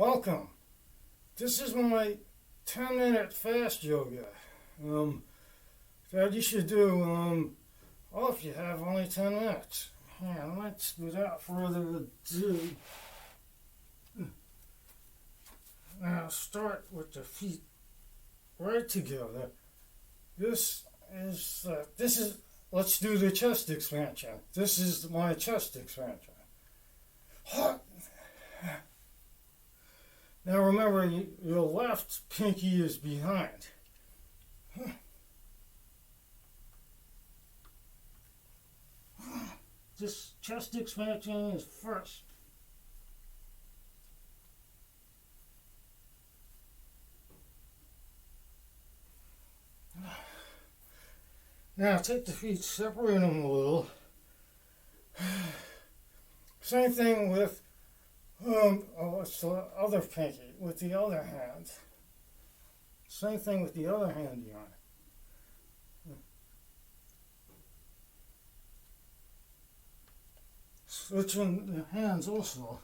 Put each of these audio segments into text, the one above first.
Welcome. This is my 10-minute fast yoga that you should do if you have only 10 minutes. And let's, without further ado, now start with the feet right together. This is, let's do the chest expansion. This is my chest expansion. Now remember, your left pinky is behind. This chest expansion is first. Now take the feet, separate them a little. Same thing with it's the other pinky, with the other hand. Same thing with the other hand behind. Switching the hands also.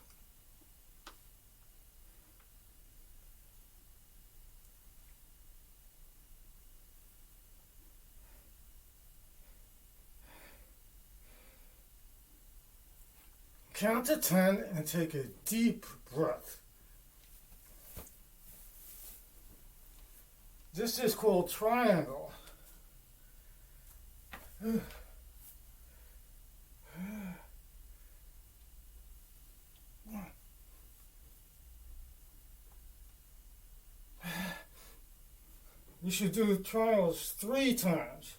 Count to 10 and take a deep breath. This is called triangle. You should do triangles 3 times.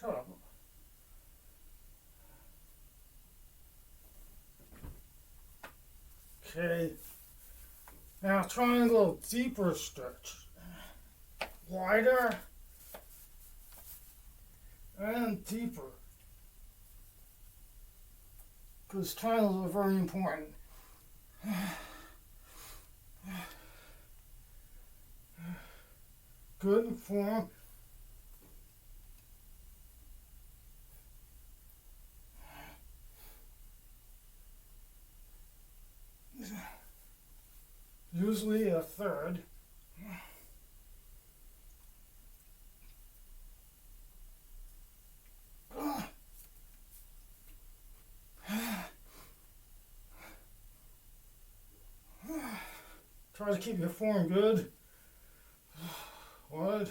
Shut up. Okay. Now triangle deeper stretch. Wider and deeper. Because triangles are very important. Good form. Usually a third. Try to keep your form good. Wide.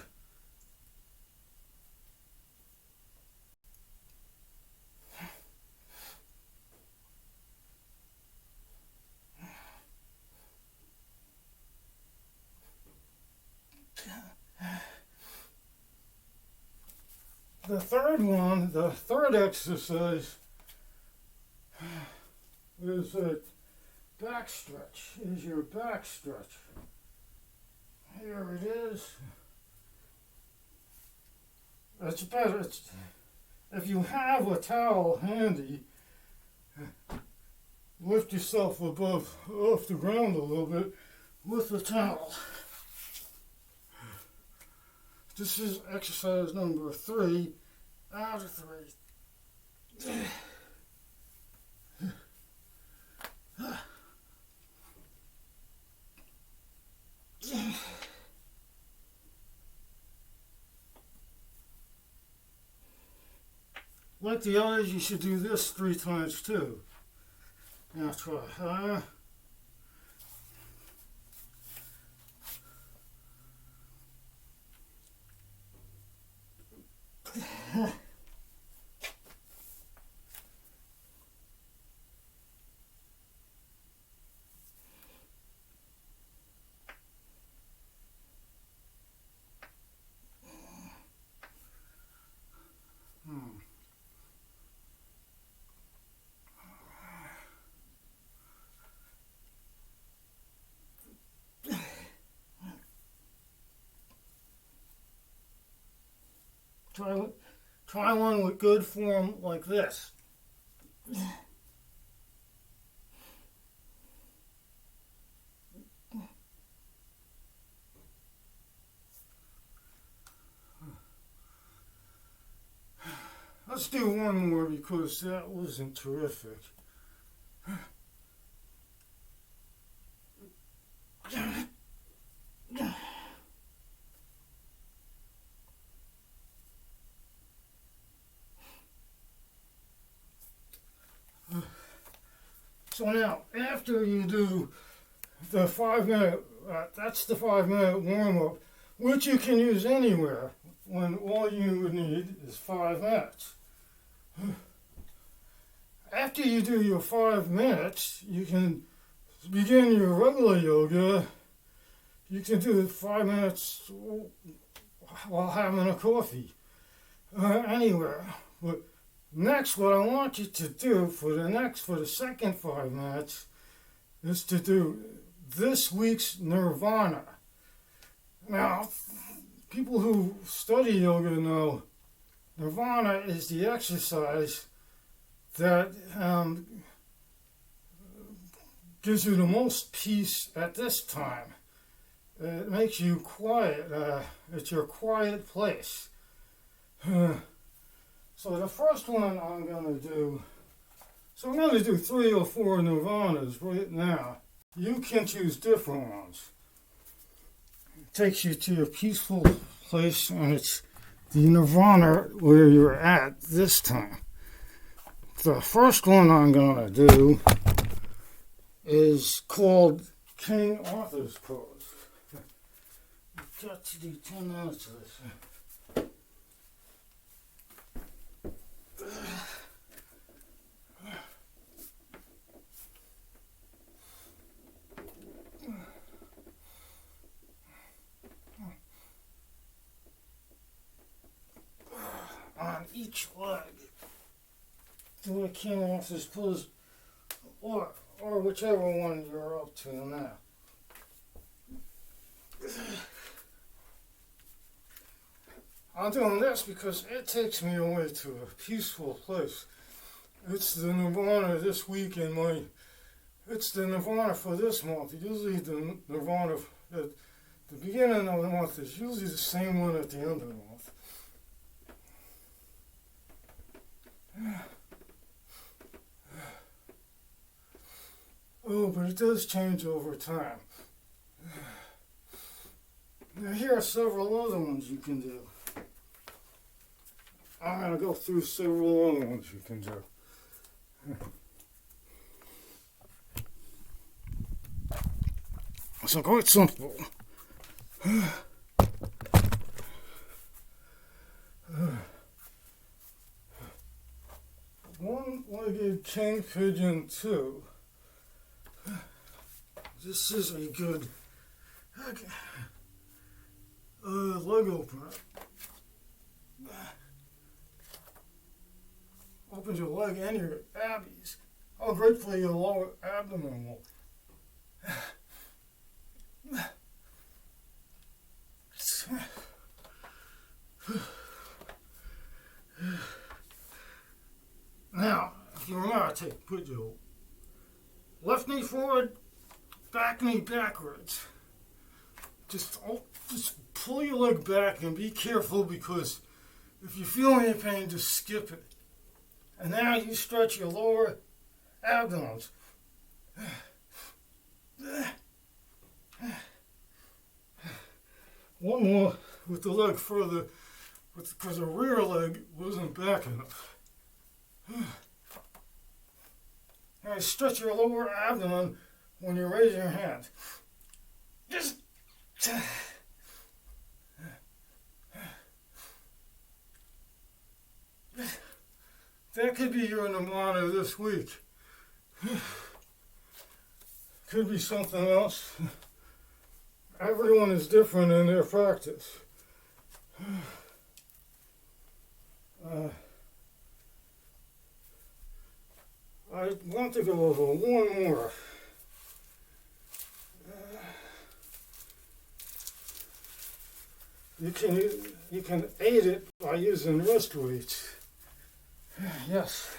The third one, the third exercise is a back stretch, is your back stretch. Here it is. It's better, if you have a towel handy, lift yourself off the ground a little bit with the towel. This is exercise number 3 out of 3. Like the others, you should do this 3 times too. Now try. Try one with good form like this. Let's do one more because that wasn't terrific. So now, after you do the 5-minute, that's the 5-minute warm-up, which you can use anywhere when all you would need is 5 minutes. After you do your 5 minutes, you can begin your regular yoga. You can do 5 minutes while having a coffee, anywhere. But next, what I want you to do for the second 5 minutes is to do this week's nirvana. Now, people who study yoga know nirvana is the exercise that gives you the most peace at this time. It makes you quiet. It's your quiet place. So the first one I'm going to do, so I'm going to do 3 or 4 nirvanas right now. You can choose different ones. It takes you to a peaceful place, and it's the nirvana where you're at this time. The first one I'm going to do is called King Arthur's pose. I've got to do 10 minutes of this. On each leg, do a King Arthur's pose, or whichever one you're up to now. I'm doing this because it takes me away to a peaceful place. It's the nirvana this week it's the nirvana for this month. Usually the nirvana at the beginning of the month is usually the same one at the end of the month. Oh, but it does change over time. Now here are several other ones you can do. I'm going to go through several other ones you can do. So quite simple. One-legged king pigeon 2. This is a good leg opener. Opens your leg and your abbies. How great for your lower abdomen will. Now, if you remember, put your left knee forward, back knee backwards. Just pull your leg back and be careful, because if you feel any pain, just skip it. And now you stretch your lower abdomens. One more with the leg further, because the rear leg wasn't back enough. Now stretch your lower abdomen when you raise your hand. Just that could be your nirvana this week. Could be something else. Everyone is different in their practice. I want to go over one more. You can you can aid it by using wrist weights. Yes.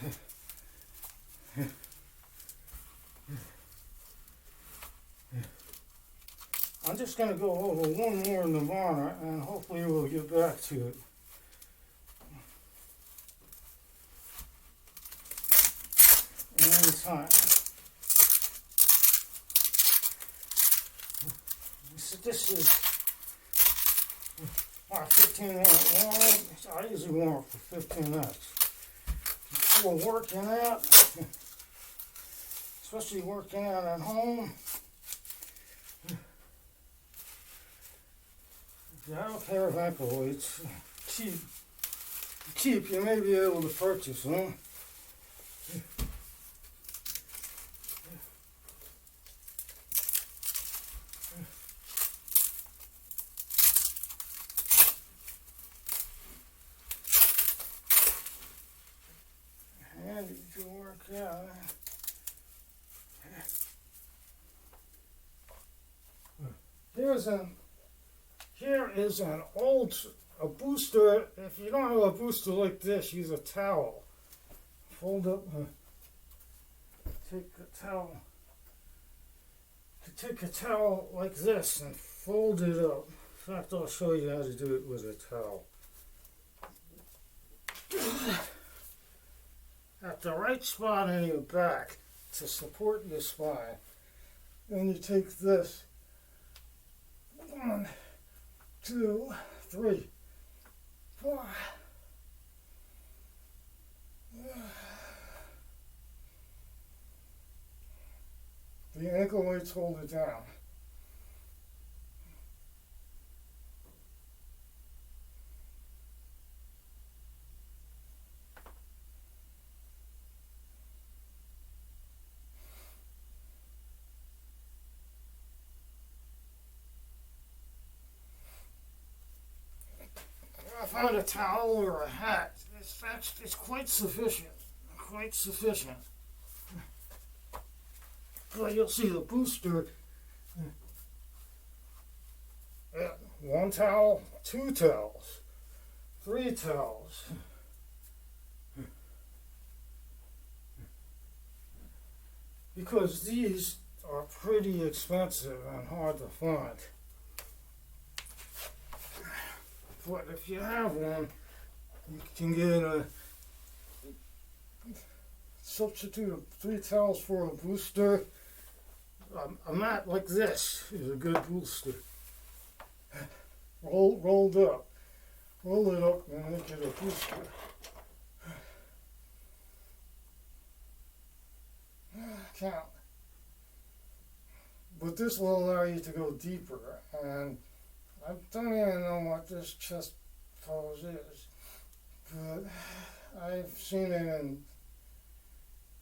I'm just going to go over one more Nirvana and hopefully we'll get back to it. Anytime. So this is 15-minute warm. I usually warm up for 15 minutes. Before working out, especially working out at home, if you have a pair of ankle weights, cheap, you may be able to purchase them. To work out. Here is an old booster. If you don't have a booster like this, use a towel. Fold up. Take a towel like this and fold it up. In fact, I'll show you how to do it with a towel. At the right spot in your back to support your spine. Then you take this. 1, 2, 3, 4. The ankle weights hold it down. I found a towel or a hat. It's quite sufficient. Quite sufficient. But you'll see the booster. One towel, 2 towels, 3 towels. Because these are pretty expensive and hard to find. But if you have one, you can get a substitute of 3 towels for a booster. A mat like this is a good booster. Rolled up. Roll it up and make it a booster. Count. But this will allow you to go deeper, and I don't even know what this chest pose is, but I've seen it in,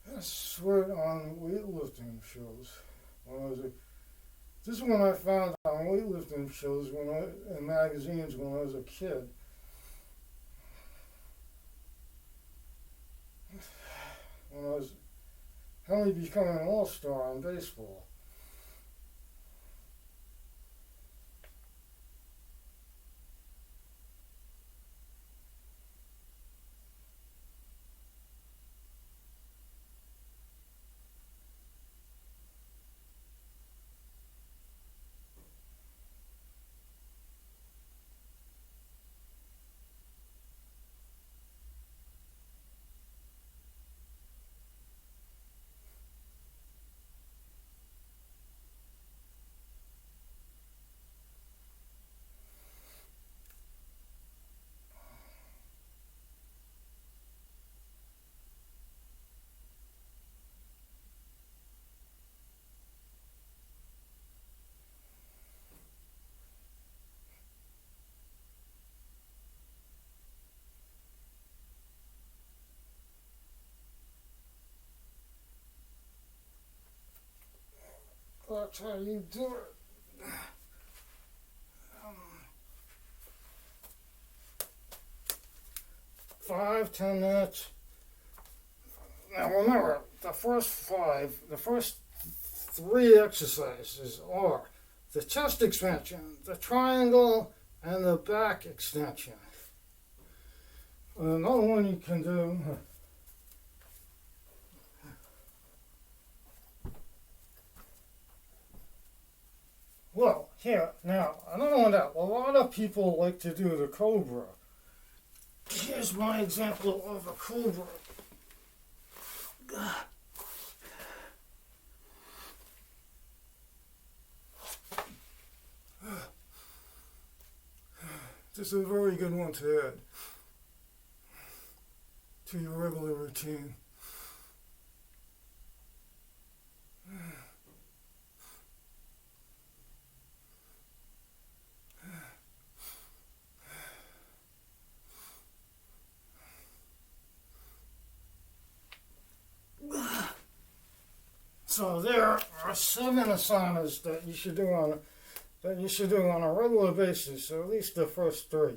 I swear, on weightlifting shows. This is one I found on weightlifting shows in magazines when I was a kid. When I was only becoming an all-star in baseball. That's how you do it. 5, 10 minutes. Now remember, the first 3 exercises are the chest expansion, the triangle, and the back extension. Another one you can do. Well, here, now, another one that a lot of people like to do the cobra. Here's my example of a cobra. This is a very good one to add to your regular routine. So there are 7 asanas that you should do on a regular basis, or at least the first 3.